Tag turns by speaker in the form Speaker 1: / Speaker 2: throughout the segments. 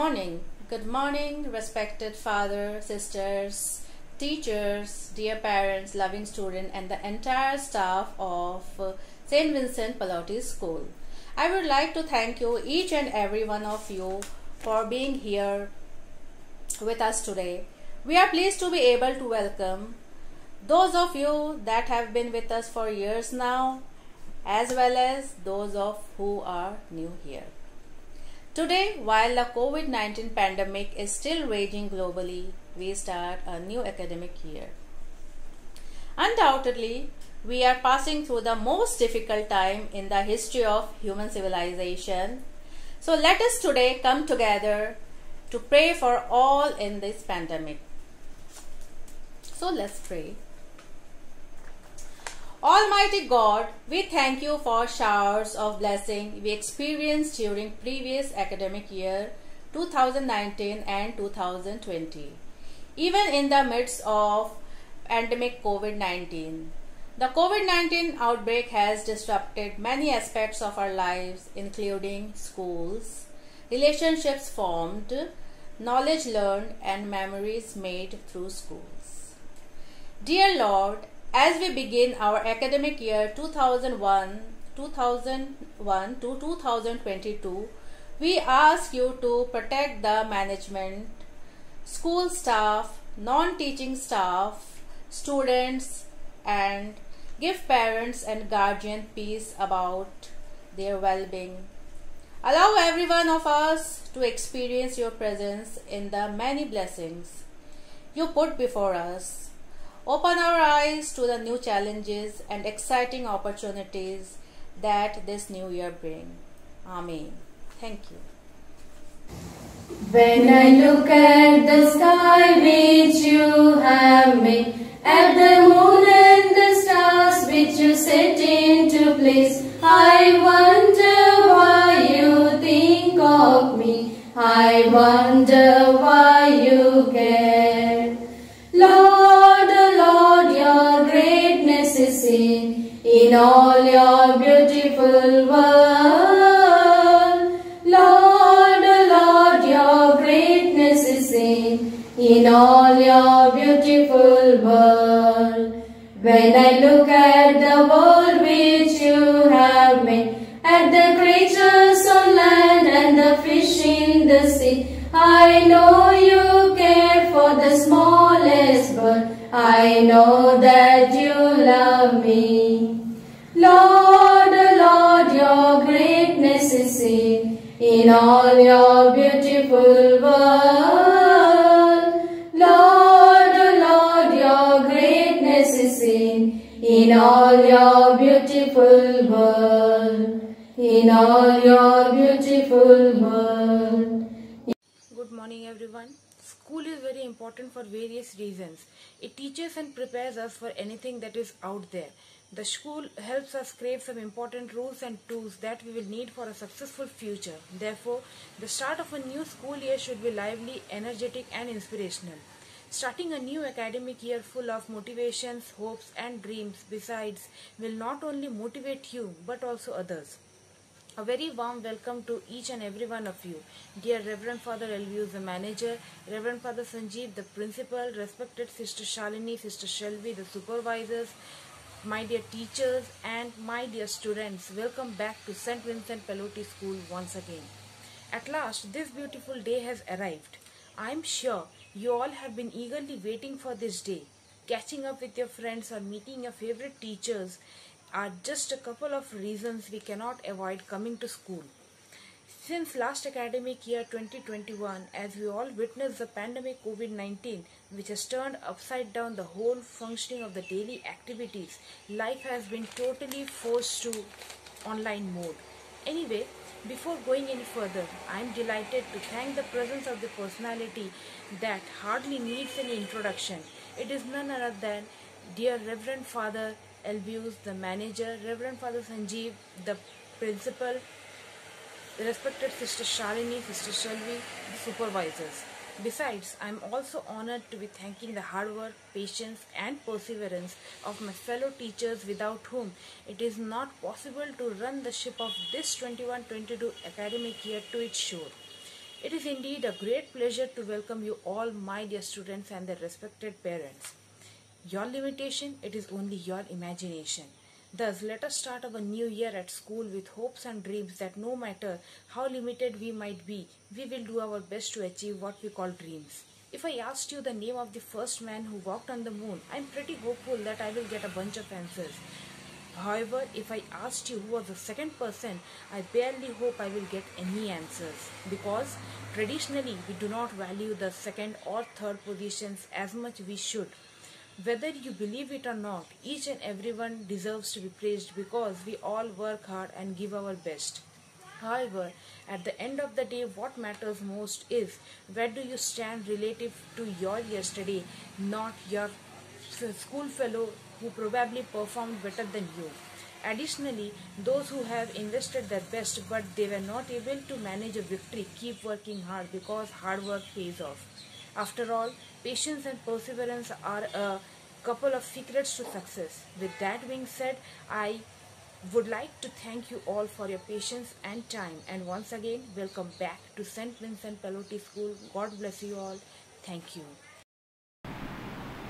Speaker 1: Good morning, respected father, sisters, teachers, dear parents, loving students, and the entire staff of St. Vincent Pallotti School. I would like to thank you, each and every one of you, for being here with us today. We are pleased to be able to welcome those of you that have been with us for years now, as well as those of who are new here. Today, while the COVID-19 pandemic is still raging globally, we start a new academic year. Undoubtedly, we are passing through the most difficult time in the history of human civilization. So let us today come together to pray for all in this pandemic. So let's pray. Almighty God, we thank you for showers of blessing we experienced during previous academic year 2019 and 2020. Even in the midst of pandemic COVID-19. The COVID-19 outbreak has disrupted many aspects of our lives, including schools, relationships formed, knowledge learned, and memories made through schools. Dear Lord, as we begin our academic year 2001 to 2022, we ask you to protect the management, school staff, non-teaching staff, students, and give parents and guardian peace about their well-being. Allow every one of us to experience your presence in the many blessings you put before us. Open our eyes to the new challenges and exciting opportunities that this new year brings. Amen. Thank you.
Speaker 2: When I look at the sky which you have made, at the moon and the stars which you set into place, I wonder why you think of me. I wonder why you care. Lord, your greatness is seen in all your beautiful world. Lord, your greatness is seen in all your beautiful world. When I look at the world which you have made, at the creatures on land and the fish in the sea, I know you care for the smallest bird. I know that you love me. Lord, your greatness is seen in all your beautiful world. Lord, your greatness is seen in all your beautiful world. In all your beautiful world.
Speaker 3: Good morning everyone. School is very important for various reasons. It teaches and prepares us for anything that is out there. The school helps us crave some important rules and tools that we will need for a successful future. Therefore, the start of a new school year should be lively, energetic and inspirational. Starting a new academic year full of motivations, hopes and dreams besides will not only motivate you but also others. A very warm welcome to each and every one of you. Dear Reverend Father Elvius, the manager, Reverend Father Sanjeev, the principal, respected Sister Shalini, Sister Shelvi, the supervisors, my dear teachers and my dear students, welcome back to St. Vincent Pallotti School once again. At last, this beautiful day has arrived. I am sure you all have been eagerly waiting for this day. Catching up with your friends or meeting your favorite teachers are just a couple of reasons we cannot avoid coming to school. Since last academic year 2021, as we all witnessed the pandemic COVID-19, which has turned upside down the whole functioning of the daily activities, life has been totally forced to online mode. Anyway, before going any further, I am delighted to thank the presence of the personality that hardly needs any introduction. It is none other than dear Reverend Father Elvius, the manager, Reverend Father Sanjeev, the principal, respected Sister Shalini, Sister Shelvi, the supervisors. Besides, I am also honored to be thanking the hard work, patience and perseverance of my fellow teachers without whom it is not possible to run the ship of this 21-22 academic year to its shore. It is indeed a great pleasure to welcome you all, my dear students and their respected parents. Your limitation, it is only your imagination. Thus, let us start our new year at school with hopes and dreams that no matter how limited we might be, we will do our best to achieve what we call dreams. If I asked you the name of the first man who walked on the moon, I am pretty hopeful that I will get a bunch of answers. However, if I asked you who was the second person, I barely hope I will get any answers, because traditionally we do not value the second or third positions as much we should. Whether you believe it or not, each and everyone deserves to be praised because we all work hard and give our best. However, at the end of the day, what matters most is where do you stand relative to your yesterday, not your school fellow who probably performed better than you. Additionally, those who have invested their best but they were not able to manage a victory keep working hard because hard work pays off. After all, patience and perseverance are a couple of secrets to success. With that being said, I would like to thank you all for your patience and time, and once again welcome back to St. Vincent Pallotti School. God bless you all. Thank you.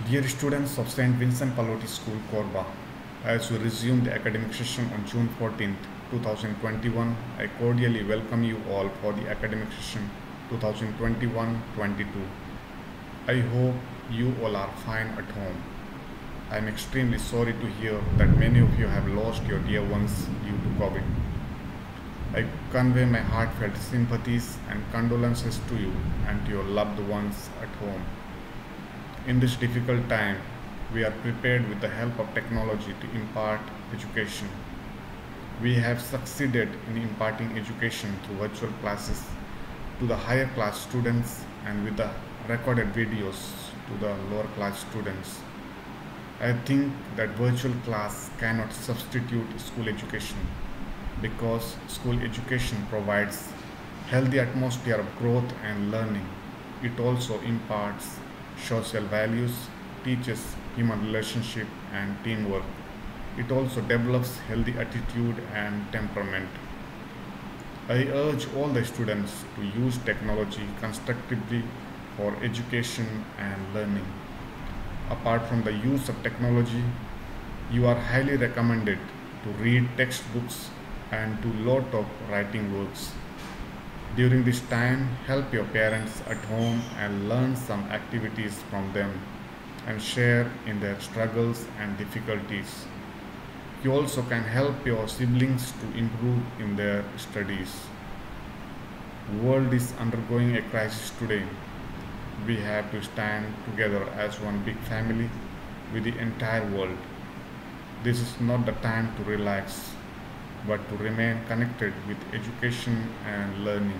Speaker 4: Dear students of St. Vincent Pallotti School, Korba, as we resume the academic session on June 14th, 2021, I cordially welcome you all for the academic session 2021-22. I hope you all are fine at home. I am extremely sorry to hear that many of you have lost your dear ones due to COVID. I convey my heartfelt sympathies and condolences to you and to your loved ones at home. In this difficult time, we are prepared with the help of technology to impart education. We have succeeded in imparting education through virtual classes to the higher class students and with the recorded videos to the lower class students. I think that virtual class cannot substitute school education because school education provides healthy atmosphere of growth and learning. It also imparts social values, teaches human relationship and teamwork. It also develops healthy attitude and temperament. I urge all the students to use technology constructively for education and learning. Apart from the use of technology, you are highly recommended to read textbooks and do lot of writing works. During this time, help your parents at home and learn some activities from them and share in their struggles and difficulties. You also can help your siblings to improve in their studies. The world is undergoing a crisis today. We have to stand together as one big family with the entire world. This is not the time to relax, but to remain connected with education and learning.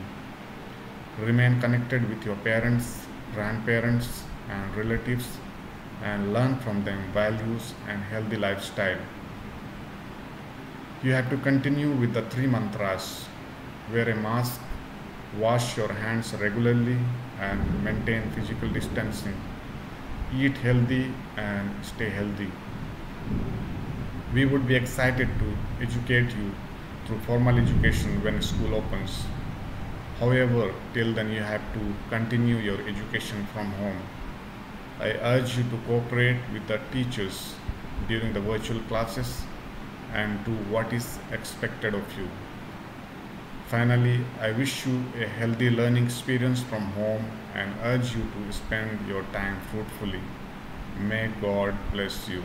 Speaker 4: Remain connected with your parents, grandparents, and relatives and learn from them values and healthy lifestyle. You have to continue with the 3 mantras. Wear a mask, wash your hands regularly, and maintain physical distancing. Eat healthy and stay healthy. We would be excited to educate you through formal education when school opens. However, till then you have to continue your education from home. I urge you to cooperate with the teachers during the virtual classes and do what is expected of you. Finally, I wish you a healthy learning experience from home and urge you to spend your time fruitfully. May God bless you.